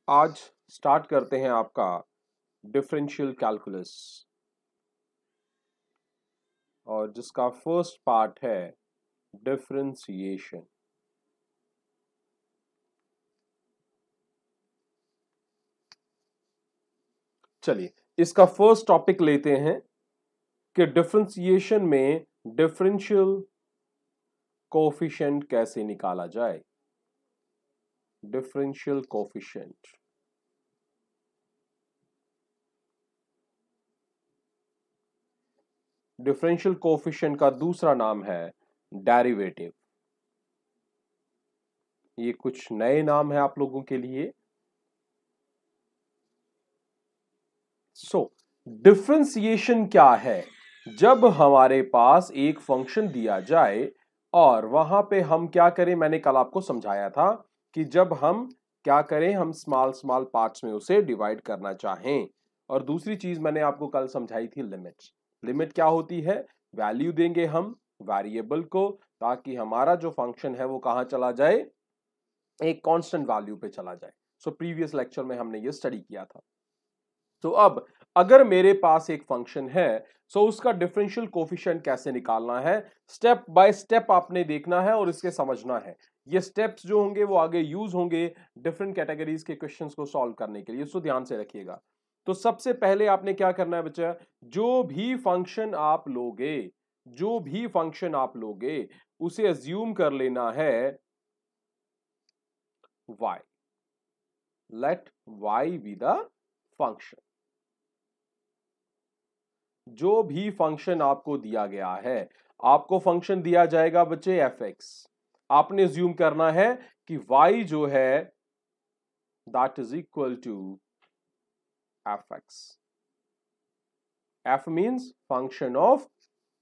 आज स्टार्ट करते हैं आपका डिफरेंशियल कैलकुलस और जिसका फर्स्ट पार्ट है डिफरेंशिएशन। चलिए इसका फर्स्ट टॉपिक लेते हैं कि डिफरेंशिएशन में डिफरेंशियल कोएफिशिएंट कैसे निकाला जाए। डिफरेंशियल कोएफिशिएंट डिफरेंशियल कोएफिशिएंट का दूसरा नाम है डेरिवेटिव। ये कुछ नए नाम है आप लोगों के लिए। डिफरेंशिएशन क्या है? जब हमारे पास एक फंक्शन दिया जाए और वहां पे हम क्या करें, मैंने कल आपको समझाया था कि जब हम क्या करें, हम स्मॉल स्मॉल पार्ट्स में उसे डिवाइड करना चाहें। और दूसरी चीज मैंने आपको कल समझाई थी लिमिट। लिमिट क्या होती है? वैल्यू देंगे हम वेरिएबल को ताकि हमारा जो फंक्शन है वो कहां चला जाए, एक कांस्टेंट वैल्यू पे चला जाए। प्रीवियस लेक्चर में हमने ये स्टडी किया था। तो अब अगर मेरे पास एक फंक्शन है उसका डिफरेंशियल कोएफिशिएंट कैसे निकालना है, स्टेप बाय स्टेप आपने देखना है और इसके समझना है। ये स्टेप्स जो होंगे वो आगे यूज होंगे डिफरेंट कैटेगरीज के क्वेश्चंस को सॉल्व करने के लिए, सो ध्यान से रखिएगा। तो सबसे पहले आपने क्या करना है बच्चा, जो भी फंक्शन आप लोगे, जो भी फंक्शन आप लोगे उसे अज्यूम कर लेना है y। Let y be the function. जो भी फंक्शन आपको दिया गया है, आपको फंक्शन दिया जाएगा बच्चे fx। आपने अज्यूम करना है कि y जो है that is equal to fx। f means function of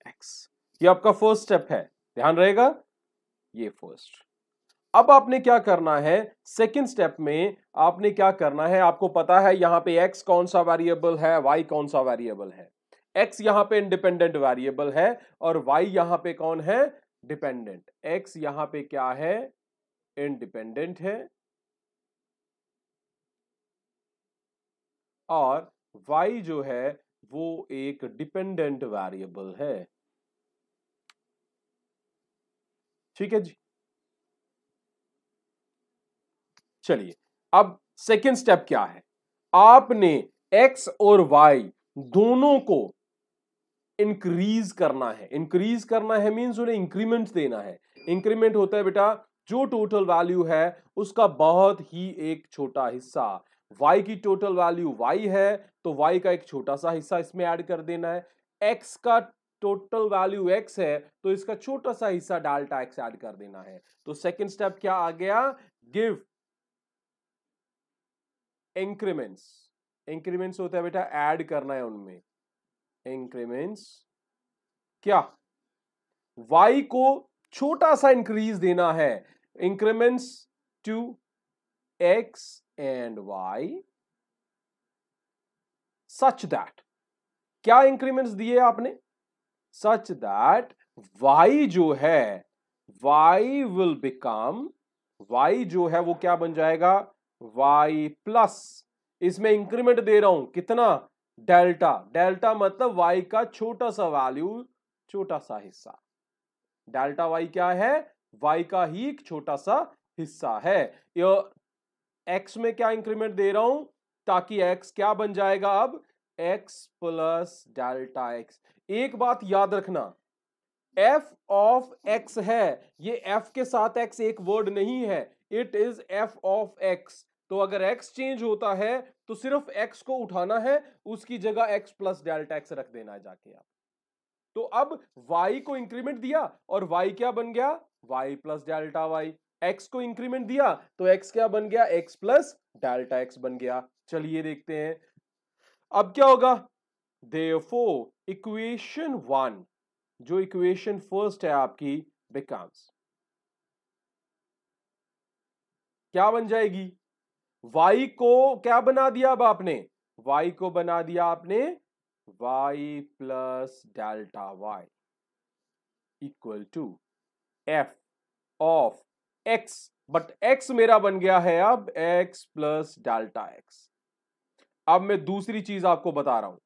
x। ये आपका फर्स्ट स्टेप है, ध्यान रहेगा ये फर्स्ट। अब आपने क्या करना है, सेकंड स्टेप में आपने क्या करना है, आपको पता है यहां पे x कौन सा वेरिएबल है, y कौन सा वेरिएबल है। x यहां पे इंडिपेंडेंट वेरिएबल है और y यहां पे कौन है, डिपेंडेंट। x यहां पे क्या है, इंडिपेंडेंट है और y जो है वो एक डिपेंडेंट वेरिएबल है। ठीक है जी। चलिए अब सेकंड स्टेप क्या है, आपने x और y दोनों को इंक्रीज करना है। इंक्रीज करना है मींस उन्हें इंक्रीमेंट देना है। इंक्रीमेंट होता है बेटा जो टोटल वैल्यू है उसका बहुत ही एक छोटा हिस्सा। y की टोटल वैल्यू y है तो y का एक छोटा सा हिस्सा इसमें ऐड कर देना है। x का टोटल वैल्यू x है तो इसका छोटा सा हिस्सा डेल्टा x ऐड कर देना है। तो सेकंड स्टेप क्या आ गया, गिव इंक्रीमेंट्स। इंक्रीमेंट्स होता है बेटा ऐड करना है उनमें। इंक्रीमेंट्स क्या, y को छोटा सा इंक्रीज देना है। Increments to x and y such that, क्या इंक्रीमेंट्स दिए आपने, सच दैट y जो है y विल बिकम, y जो है वो क्या बन जाएगा, y प्लस, इसमें इंक्रीमेंट दे रहा हूं कितना, डेल्टा। डेल्टा मतलब y का छोटा सा वैल्यू, छोटा सा हिस्सा। डेल्टा y क्या है, y का ही एक छोटा सा हिस्सा है। x में क्या इंक्रीमेंट दे रहा हूं ताकि x क्या बन जाएगा अब, x प्लस डेल्टा x। एक बात याद रखना, f ऑफ x है, ये f के साथ x एक वर्ड नहीं है, it is f of x। तो अगर x चेंज होता है तो सिर्फ x को उठाना है, उसकी जगह x प्लस डेल्टा x रख देना है जाके आप। तो अब y को इंक्रीमेंट दिया और y क्या बन गया, y plus delta y। x को इंक्रीमेंट दिया तो x क्या बन गया, x प्लस डेल्टा x बन गया। चलिए देखते हैं अब क्या होगा। देयरफॉर इक्वेशन वन, जो इक्वेशन फर्स्ट है आपकी, बिकम्स, क्या बन जाएगी, y को क्या बना दिया अब आपने, y को बना दिया आपने y plus delta y equal to f of x but x मेरा बन गया है अब x प्लस डेल्टा एक्स। अब मैं दूसरी चीज आपको बता रहा हूं,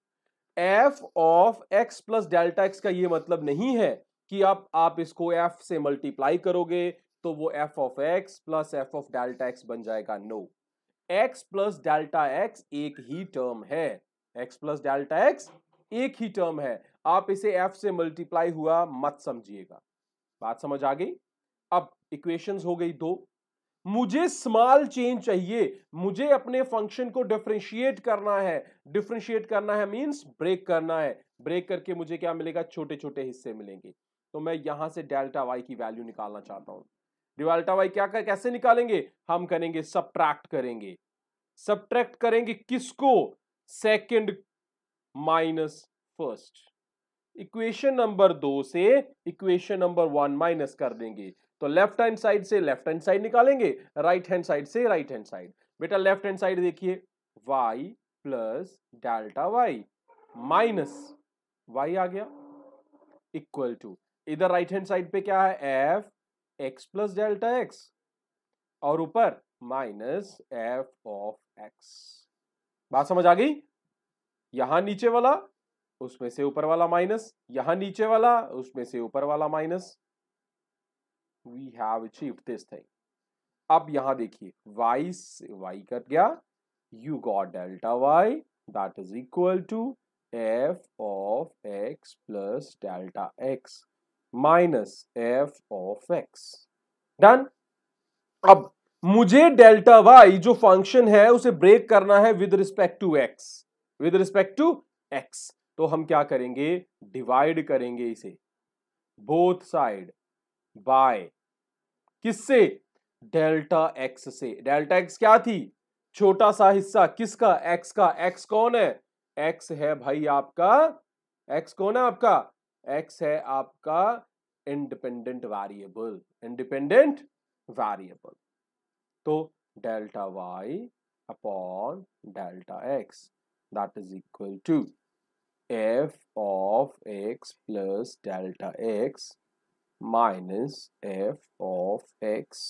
f of x plus delta x का यह मतलब नहीं है कि आप इसको f से मल्टीप्लाई करोगे तो वो f of x plus f of delta X बन जाएगा। No, x plus delta X एक ही टर्म है, x प्लस डेल्टा एक्स एक ही टर्म है। आप इसे f से मल्टीप्लाई हुआ मत समझिएगा। बात समझ आ गई? अब इक्वेशंस हो गई दो। मुझे स्मॉल चेंज चाहिए, मुझे अपने फंक्शन को डिफरेंशिएट करना है। डिफरेंशिएट करना है मींस ब्रेक करना है। ब्रेक करके मुझे क्या मिलेगा? छोटे छोटे हिस्से मिलेंगे। तो मैं यहां से डेल्टा वाई की वैल्यू निकालना चाहता हूं। डेल्टा वाई कैसे निकालेंगे? हम करेंगे सब्ट्रैक्ट करेंगे। सब्ट्रैक्ट करेंगे किसको? Second minus first. Equation number 2 से इक्वेशन नंबर 1 माइनस कर देंगे। तो लेफ्ट हैंड साइड से लेफ्ट हैंड साइड निकालेंगे, राइट हैंड साइड से राइट हैंड साइड। बेटा लेफ्ट हैंड साइड देखिए, y plus delta y minus y आ गया इक्वल टू, इधर राइट हैंड साइड पे क्या है? f x plus delta x और ऊपर माइनस f ऑफ x। बात समझ आ गई? यहां नीचे वाला उसमें से ऊपर वाला माइनस, यहां नीचे वाला उसमें से ऊपर वाला minus. We have achieved this thing. अब यहां देखिए, y से y कट गया, you got delta y that is equal to f of x plus delta x minus f of x। Done. अब मुझे डेल्टा y जो फंक्शन है उसे ब्रेक करना है with respect to x, with respect to x। तो हम क्या करेंगे? डिवाइड करेंगे इसे बोथ साइड बाय किससे? डेल्टा एक्स से। डेल्टा एक्स क्या थी? छोटा सा हिस्सा किसका? एक्स का। एक्स कौन है? एक्स है भाई आपका, एक्स कौन है आपका? एक्स है आपका इंडिपेंडेंट वेरिएबल, इंडिपेंडेंट वेरिएबल। तो delta y upon delta x that is equal to f of x plus delta x minus f of x।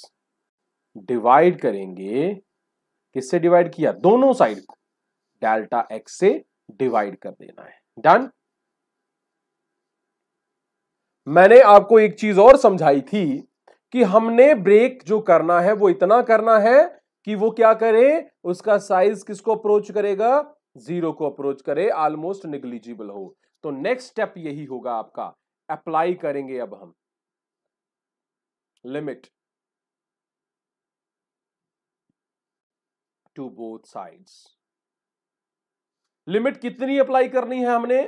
Divide करेंगे, किससे डिवाइड किया? दोनों साइड को डेल्टा x से डिवाइड कर देना है। डन। मैंने आपको एक चीज और समझाई थी कि हमने ब्रेक जो करना है वो इतना करना है कि वो क्या करे? उसका साइज किसको अप्रोच करेगा? जीरो को अप्रोच करे, ऑलमोस्ट नेग्लिजिबल हो। तो नेक्स्ट स्टेप यही होगा आपका। अप्लाई करेंगे अब हम limit to both sides. Limit कितनी अप्लाई करनी है हमने?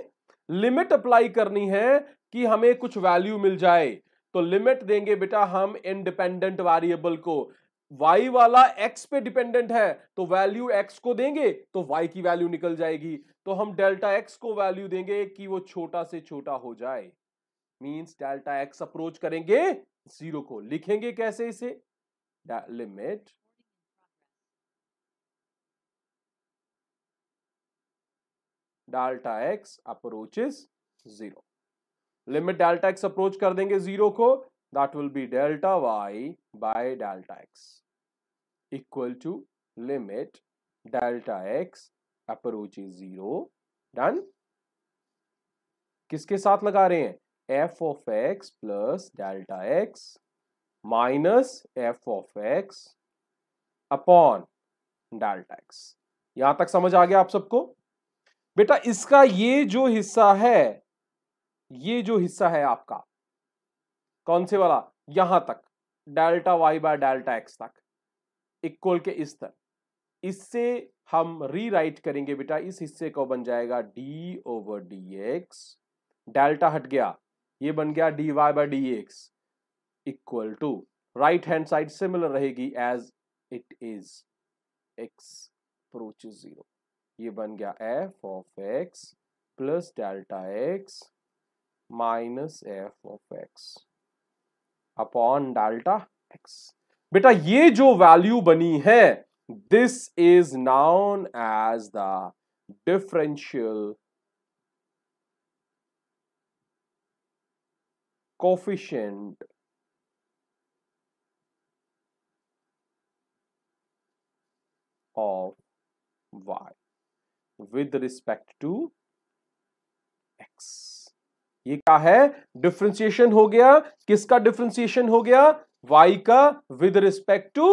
लिमिट अप्लाई करनी है कि हमें कुछ वैल्यू मिल जाए। तो लिमिट देंगे बेटा हम इंडिपेंडेंट वेरिएबल को। y वाला x पे डिपेंडेंट है तो वैल्यू x को देंगे तो y की वैल्यू निकल जाएगी। तो हम डेल्टा x को वैल्यू देंगे कि वो छोटा से छोटा हो जाए। मींस डेल्टा x अप्रोच करेंगे जीरो को। लिखेंगे कैसे इसे? Limit delta x approaches zero. Limit delta x approach कर देंगे जीरो को, that will be delta y by delta x equal to limit delta x approach zero. Done. किसके साथ लगा रहे हैं? F of x plus delta x minus F of x upon delta x. यहां तक समझ आ गया आप सबको? बेटा इसका ये जो हिस्सा है, ये जो हिस्सा है आपका कौन से वाला? यहां तक delta y by delta x तक इक्वल के इस तक, इससे हम रीराइट करेंगे बेटा। इस हिस्से को बन जाएगा D over D X, delta हट गया, ये बन गया D Y by D X equal to right hand side similar रहेगी as it is, X approaches zero. ये बन गया F of x plus delta x minus F of x upon delta X. बेटा ये जो वैल्यू बनी है this is known as the differential coefficient of y with respect to x। ये क्या है? डिफरेंशिएशन हो गया। किसका डिफरेंशिएशन हो गया? y का विद रिस्पेक्ट टू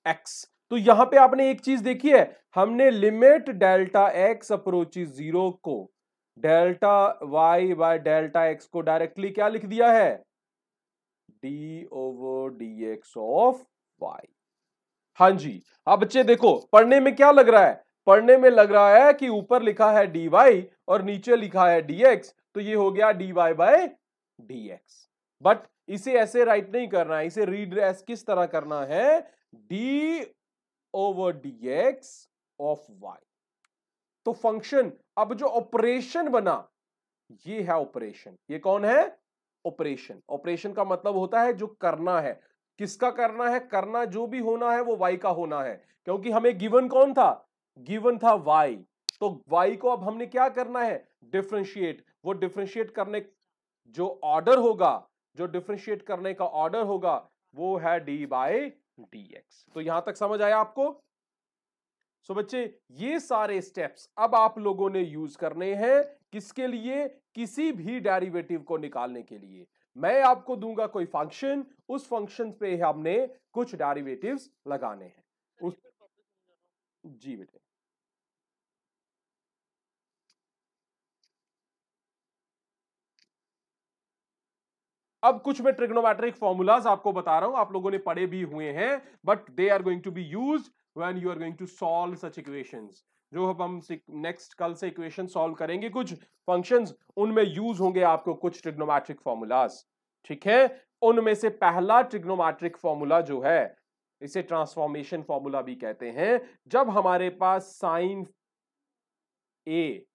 x। तो यहां पे आपने एक चीज देखी है, हमने लिमिट डेल्टा x अप्रोचेस 0 को delta y by delta x को डायरेक्टली क्या लिख दिया है? d over dx of y। हां जी। अब बच्चे देखो, पढ़ने में क्या लग रहा है? पढ़ने में लग रहा है कि ऊपर लिखा है dy और नीचे लिखा है dx, तो ये हो गया dy बाय dx। बट इसे ऐसे राइट नहीं करना है, इसे रीड किस तरह करना है? d over dx of y। तो फंक्शन, अब जो ऑपरेशन बना, ये है ऑपरेशन। ये कौन है? ऑपरेशन। ऑपरेशन का मतलब होता है जो करना है। किसका करना है? करना जो भी होना है वो y का होना है, क्योंकि हमें गिवन कौन था? गिवन था y। तो y को अब हमने क्या करना है? डिफरेंशिएट। वो डिफरेंशिएट करने जो ऑर्डर होगा, जो डिफरेंशिएट करने का ऑर्डर होगा, वो है d बाय dx। तो यहां तक समझ आया आपको? सो बच्चे, ये सारे स्टेप्स अब आप लोगों ने यूज करने हैं। किसके लिए? किसी भी डेरिवेटिव को निकालने के लिए। मैं आपको दूंगा कोई फंक्शन, उस फंक्शन पे हमने कुछ डेरिवेटिव्स लगाने हैं। जी बेटे। अब कुछ मैं ट्रिग्नोमेट्रिक फॉर्मूलाज आपको बता रहा हूं, आप लोगों ने पढ़े भी हुए हैं, but they are going to be used when you are going to solve such equations. जो अब हम नेक्स्ट कल से इक्वेशन सॉल्व करेंगे, कुछ फंक्शंस, उनमें यूज होंगे आपको कुछ ट्रिग्नोमेट्रिक फॉर्मूलाज। ठीक है? उनमें से पहला ट्रिग्नोमेट्रिक फॉर्मूला जो है, इसे ट्रांसफॉर्मेशन फॉर्मूला भी कहते हैं। जब हमारे पास sign A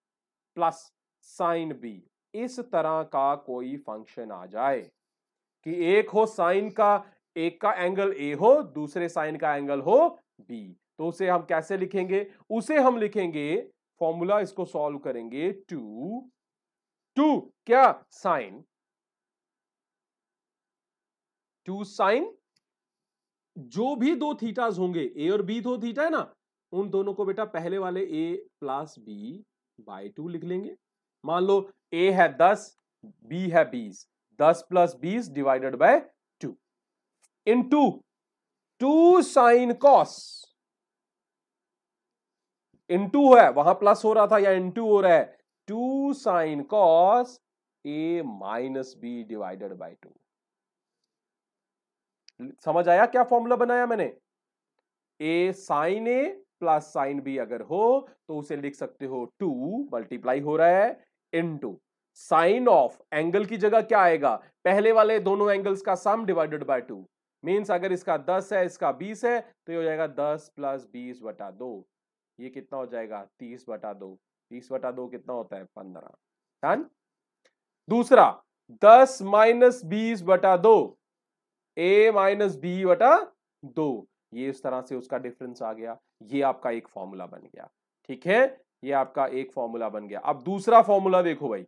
plus sine B इस तरह का कोई फंक्शन आ जाए कि एक हो साइन का, एक का एंगल ए हो, दूसरे साइन का एंगल हो बी, तो उसे हम कैसे लिखेंगे? उसे हम लिखेंगे, फॉर्मूला इसको सॉल्व करेंगे, टू क्या? साइन, टू साइन जो भी दो थीटास होंगे, ए और बी दो थीटा है ना, उन दोनों को बेटा पहले वाले ए प्लस बी बाई 2 लिख लेंगे। मान लो ए है 10, बी है 20, 10 plus 20 divided by 2 into 2 sine cos, into है, वहां प्लस हो रहा था या इनटू हो रहा है, 2 sine cos A minus B divided by 2। समझ आया क्या फॉर्मूला बनाया मैंने? A sine A plus sine B अगर हो तो उसे लिख सकते हो 2 मल्टीप्लाई हो रहा है इनटू साइन ऑफ, एंगल की जगह क्या आएगा? पहले वाले दोनों एंगल्स का सम डिवाइडेड बाय 2। मींस अगर इसका 10 है, इसका 20 है, तो ये हो जाएगा 10 प्लस 20 बटा 2। ये कितना हो जाएगा? 30 बटा 2। 30 बटा 2 कितना होता है? 15। डन। दूसरा 10 माइनस 20 बटा 2, ए माइनस बी बटा 2। ये इस तरह से उसका डिफरेंस आ गया। ये आपका एक फॉर्मूला बन गया। ठीक है? ये आपका एक फॉर्मूला बन गया। अब दूसरा फॉर्मूला देखो भाई,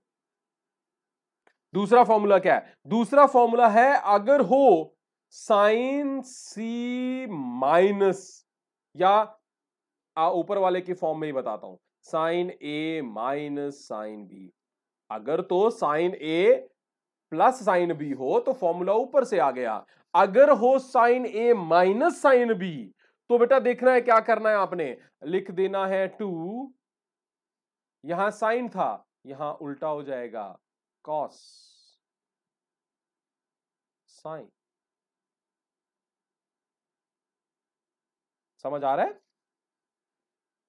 दूसरा फॉर्मूला क्या है? दूसरा फॉर्मूला है, अगर हो साइन सी माइनस, या ऊपर वाले के फॉर्म में ही बताता हूं, साइन ए माइनस साइन बी। अगर तो sign A plus sine B हो तो फॉर्मूला ऊपर से आ गया। अगर हो साइन ए माइनस साइन बी, तो बेटा देखना है क्या करना है, आपने लिख देना है 2, यहां साइन था, यहां उल्टा हो जाएगा कॉस साइन। समझ आ रहा है?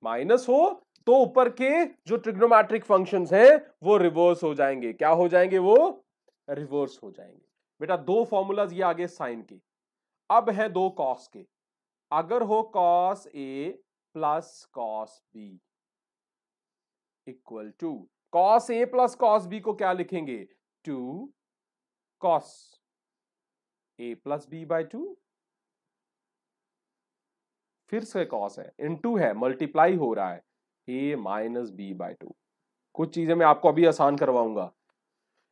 माइनस हो तो ऊपर के जो ट्रिग्नोमेट्रिक फंक्शंस हैं वो रिवर्स हो जाएंगे। क्या हो जाएंगे? वो रिवर्स हो जाएंगे। बेटा दो फॉर्मूलाज ये आगे साइन के, अब है दो कॉस के। अगर हो cos A plus cos B equal to, cos A plus cos B को क्या लिखेंगे? 2 cos A plus B by 2, फिर से कॉस है, इनटू है, मल्टीप्लाई हो रहा है, ए माइनस बी बाय 2। कुछ चीजें मैं आपको अभी आसान करवाऊंगा।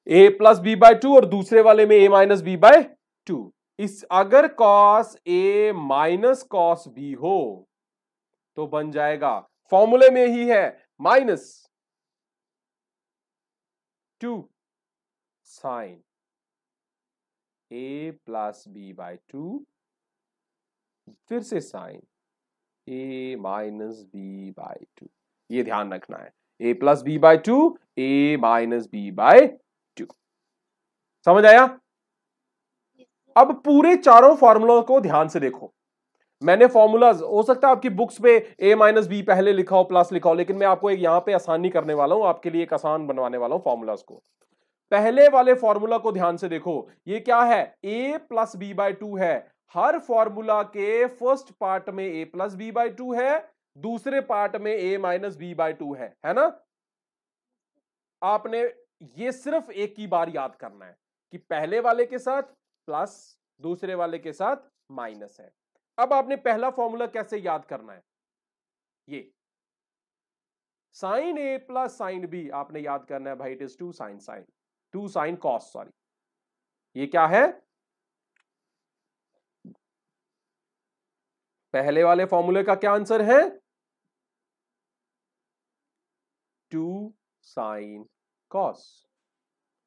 ए प्लस बी बाय 2 और दूसरे वाले में ए माइनस बी बाय 2। इस अगर cos A minus cos B हो तो बन जाएगा, फॉर्मूले में ही है, -2 sine a plus B by 2, फिर से sine a minus B by 2। ये ध्यान रखना है, a plus B by 2, a minus B by 2। समझ आया? अब पूरे चारों फॉर्मूला को ध्यान से देखो। मैंने फॉर्मूलाज, हो सकता है आपकी बुक्स पे a माइनस बी पहले लिखा हो, प्लस लिखा हो, लेकिन मैं आपको एक यहां पे आसानी करने वाला हूं, आपके लिए एक आसान बनवाने वाला हूं फॉर्मूलाज को। पहले वाले फॉर्मूला को ध्यान से देखो, ये क्या है, a प्लस बी बाई 2 है। हर फॉर्मूला के फर्स्ट पार्ट में a प्लस बी बाई 2 है, दूसरे पार्ट में a माइनस बी बाई 2 है ना? आपने ये सिर्फ एक ही बार याद करना है कि पहले वाले के साथ प्लस, दूसरे वाले के साथ माइनस है। अब आपने पहला फॉर्मूला कैसे याद करना है, ये sine A plus sine B आपने याद करना है भाई, it is 2 sine sine, 2 sine cos, sorry, ये क्या है, पहले वाले फॉर्मूले का क्या आंसर है, 2 साइन कॉस।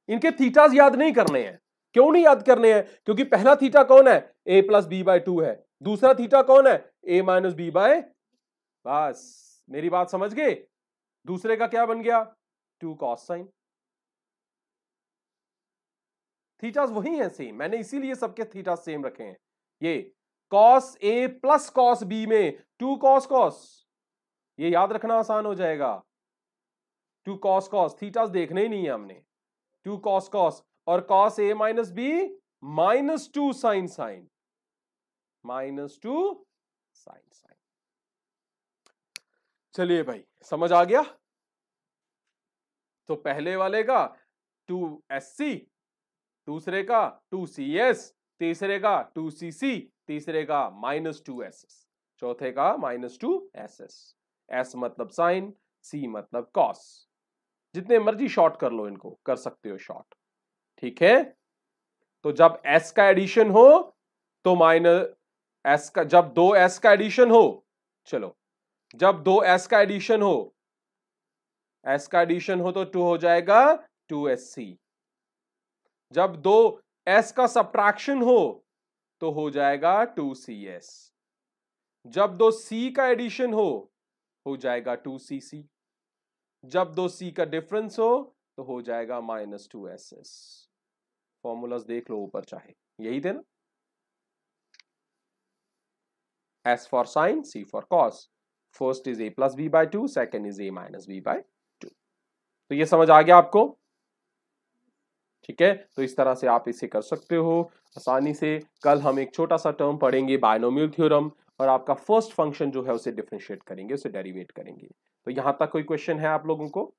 इनके थीटास याद नहीं करने हैं। क्यों नहीं याद करने हैं? क्योंकि पहला थीटा कौन है, a प्लस बी बाई 2 है, दूसरा थीटा कौन है, a माइनस बी बाय, बस मेरी बात समझ गए? दूसरे का क्या बन गया, 2 कॉस साइन। थीटास वही हैं सेम, मैंने इसीलिए सबके थीटास सेम रखे हैं। ये cos A plus cos B में 2 कॉस कॉस, ये याद रखना आसान हो जाएगा। 2 कॉस कॉस, थीटास देखने ही नहीं है हमने, 2 कॉस कॉस, और cos A minus B -2 sine sine, -2 sine sine. चलिए भाई, समझ आ गया? तो पहले वाले का 2SC, दूसरे का 2CS, तीसरे का 2CC, तीसरे का -2SS, चौथे का -2SS। S मतलब साइन, C मतलब कॉस। जितने मर्जी शॉर्ट कर लो, इनको कर सकते हो शॉर्ट, ठीक है? तो जब S का एडिशन हो तो S का, जब 2S का एडिशन हो, चलो, जब 2S का एडिशन हो, S का एडिशन हो तो 2 हो जाएगा 2SC। जब 2S का सब्ट्रैक्शन हो तो हो जाएगा 2CS। जब 2C का एडिशन हो जाएगा 2CC। जब 2C का डिफरेंस हो तो हो जाएगा -2SS। फॉर्मूलाज देख लो ऊपर, चाहे यही थे ना, S for sin, C for cos, first is a plus B by 2, second is a minus B by 2। तो ये समझ आ गया आपको? ठीक है, तो इस तरह से आप इसे कर सकते हो आसानी से। कल हम एक छोटा सा टर्म पढ़ेंगे, बायनोमियल थ्योरम, और आपका फर्स्ट फंक्शन जो है उसे डिफरेंशिएट करेंगे, उसे डेरिवेट करेंगे। तो यहां तक कोई क्वेश्चन है आप लोगों को?